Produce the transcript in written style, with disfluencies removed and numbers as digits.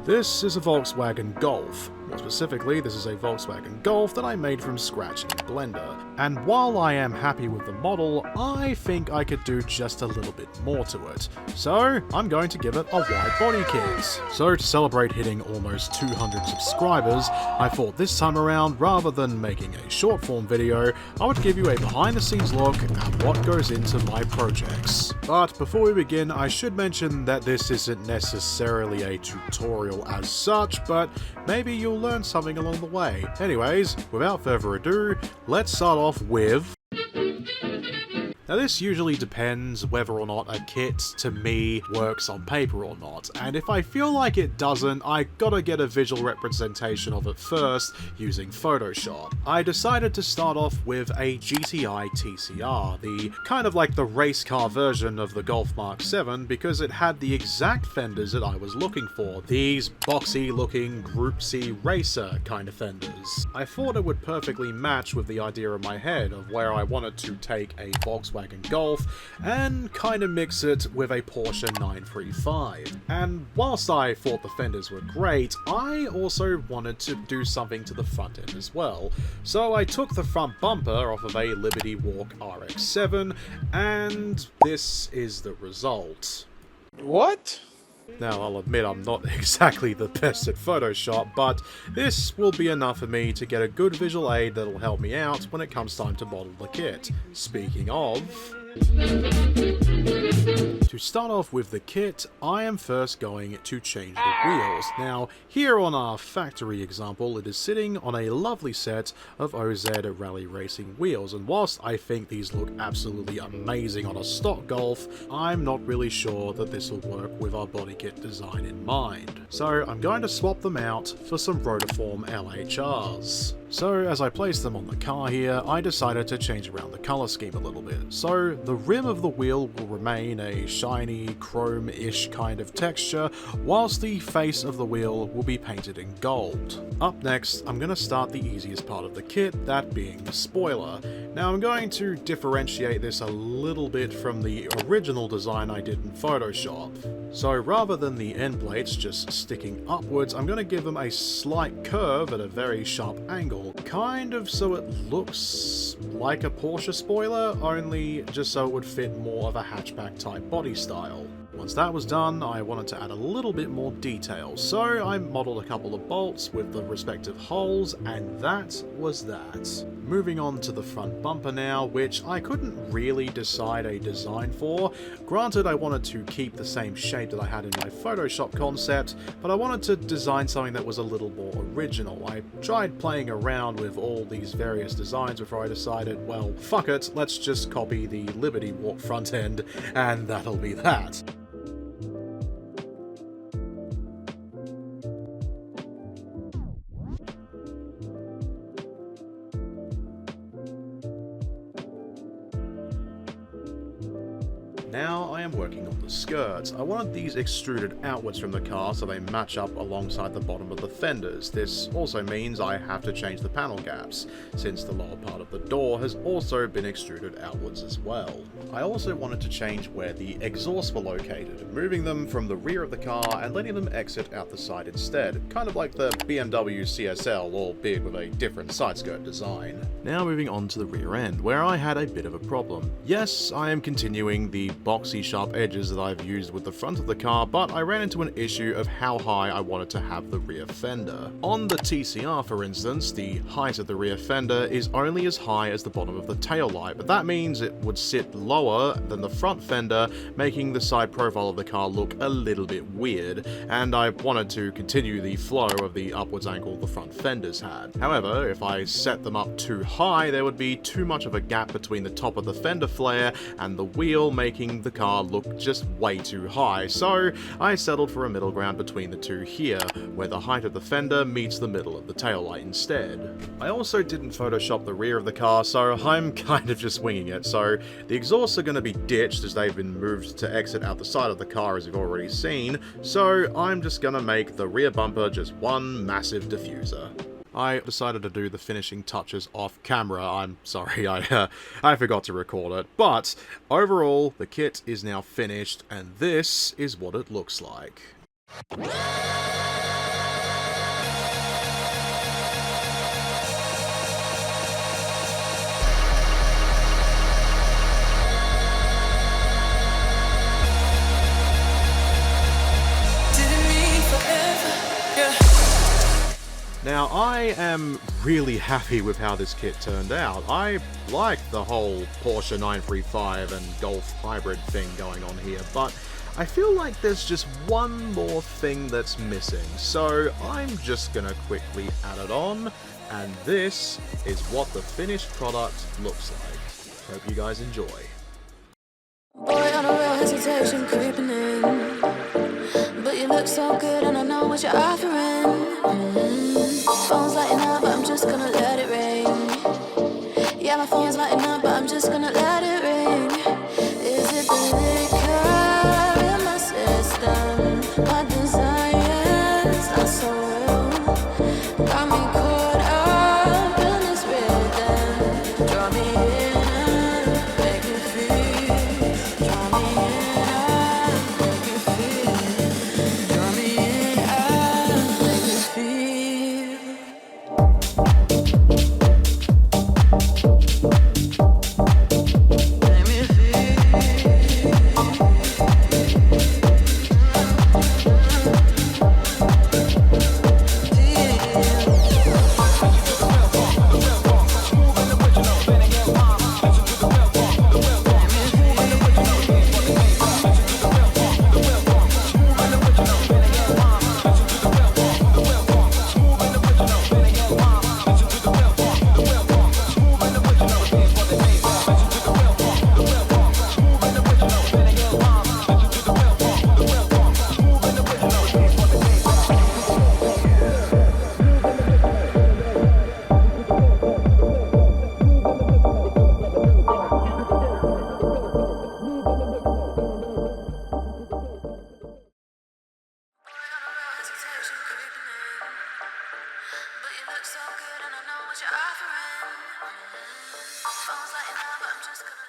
This is a Volkswagen Golf. More specifically, this is a Volkswagen Golf that I made from scratch in Blender. And while I am happy with the model, I think I could do just a little bit more to it. So, I'm going to give it a wide body kit. So, to celebrate hitting almost 200 subscribers, I thought this time around, rather than making a short form video, I would give you a behind the scenes look at what goes into my projects. But before we begin, I should mention that this isn't necessarily a tutorial as such, but maybe you'll learn something along the way. Anyways, without further ado, let's start off with... Now this usually depends whether or not a kit, to me, works on paper or not, and if I feel like it doesn't, I gotta get a visual representation of it first using Photoshop. I decided to start off with a GTI TCR, the kind of like the race car version of the Golf Mark 7, because it had the exact fenders that I was looking for, these boxy looking Group C racer kind of fenders. I thought it would perfectly match with the idea in my head of where I wanted to take a Volkswagen Golf and kind of mix it with a Porsche 935. And whilst I thought the fenders were great, I also wanted to do something to the front end as well. So I took the front bumper off of a Liberty Walk RX-7, and this is the result. What? Now, I'll admit I'm not exactly the best at Photoshop, but this will be enough for me to get a good visual aid that'll help me out when it comes time to model the kit. Speaking of... To start off with the kit, I am first going to change the wheels. Now, here on our factory example, it is sitting on a lovely set of OZ Rally Racing wheels, and whilst I think these look absolutely amazing on a stock Golf, I'm not really sure that this will work with our body kit design in mind. So I'm going to swap them out for some Rotiform LHRs. So as I place them on the car here, I decided to change around the colour scheme a little bit. So the rim of the wheel will remain a shiny, chrome-ish kind of texture, whilst the face of the wheel will be painted in gold. Up next, I'm going to start the easiest part of the kit, that being the spoiler. Now I'm going to differentiate this a little bit from the original design I did in Photoshop. So rather than the end plates just sticking upwards, I'm going to give them a slight curve at a very sharp angle, kind of so it looks like a Porsche spoiler, only just so it would fit more of a hatchback type body style. Once that was done, I wanted to add a little bit more detail, so I modelled a couple of bolts with the respective holes, and that was that. Moving on to the front bumper now, which I couldn't really decide a design for. Granted, I wanted to keep the same shape that I had in my Photoshop concept, but I wanted to design something that was a little more original. I tried playing around with all these various designs before I decided, well, fuck it, let's just copy the Liberty Walk front end, and that'll be that. Now I am working on the skirts. I wanted these extruded outwards from the car so they match up alongside the bottom of the fenders. This also means I have to change the panel gaps, since the lower part of the door has also been extruded outwards as well. I also wanted to change where the exhausts were located, moving them from the rear of the car and letting them exit out the side instead, kind of like the BMW CSL, albeit with a different side skirt design. Now moving on to the rear end, where I had a bit of a problem. Yes, I am continuing the boxy sharp edges that I've used with the front of the car, but I ran into an issue of how high I wanted to have the rear fender. On the TCR, for instance, the height of the rear fender is only as high as the bottom of the taillight, but that means it would sit lower than the front fender, making the side profile of the car look a little bit weird, and I wanted to continue the flow of the upwards angle the front fenders had. However, if I set them up too high, there would be too much of a gap between the top of the fender flare and the wheel, making the car look just way too high, so I settled for a middle ground between the two here, where the height of the fender meets the middle of the taillight instead. I also didn't Photoshop the rear of the car, so I'm kind of just winging it, so the exhausts are going to be ditched as they've been moved to exit out the side of the car as you've already seen, so I'm just going to make the rear bumper just one massive diffuser. I decided to do the finishing touches off camera. I'm sorry, I forgot to record it. But overall, the kit is now finished, and this is what it looks like. Now, I am really happy with how this kit turned out. I like the whole Porsche 935 and Golf hybrid thing going on here, but I feel like there's just one more thing that's missing, so I'm just gonna quickly add it on, and this is what the finished product looks like. Hope you guys enjoy. Boy, on a real hesitation creeping in, but you look so good and I know what you're offering. Phone's lighting up, but I'm just gonna let it ring. Yeah, my phone's lighting up, but I'm just gonna let it ring. Is it the liquor in my system? My desires are so real. Got me caught up in this rhythm. Draw me in and make me feel. Draw me in and make me feel. Draw me in and make me feel. Make me But you look so good and I know what you're offering. Phone's lighting up, but I'm just gonna